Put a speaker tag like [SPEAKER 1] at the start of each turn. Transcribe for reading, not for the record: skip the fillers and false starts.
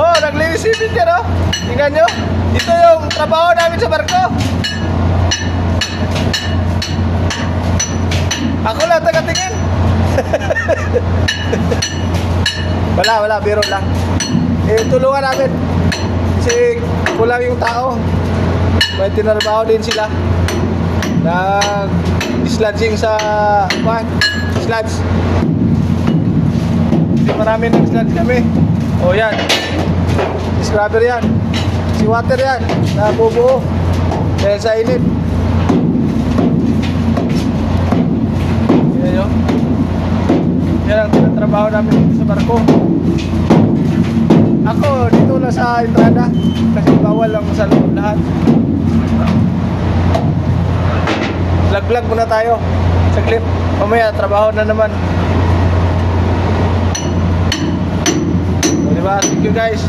[SPEAKER 1] Oh, naglilisipin ka, no? Tingnan nyo. Ito yung trabaho namin sa barko. Ako lang tagatingin. Wala, biro lang. Tulungan namin. Kasi kulang yung tao. May tinarbaho din sila. Nag-sludging sa sludge. Hindi marami nag-sludge kami. O yan. Scrubber yan. Si water yan. Nabubuo. Dahil sa init. Yan yun. Yan ang tinatrabaho namin dito sa barko. Ako dito lang sa entrada. Kasi bawal lang sa loob lahat. Lag-lag muna tayo. Saglit. Mamaya trabaho na naman. Diba? Thank you guys.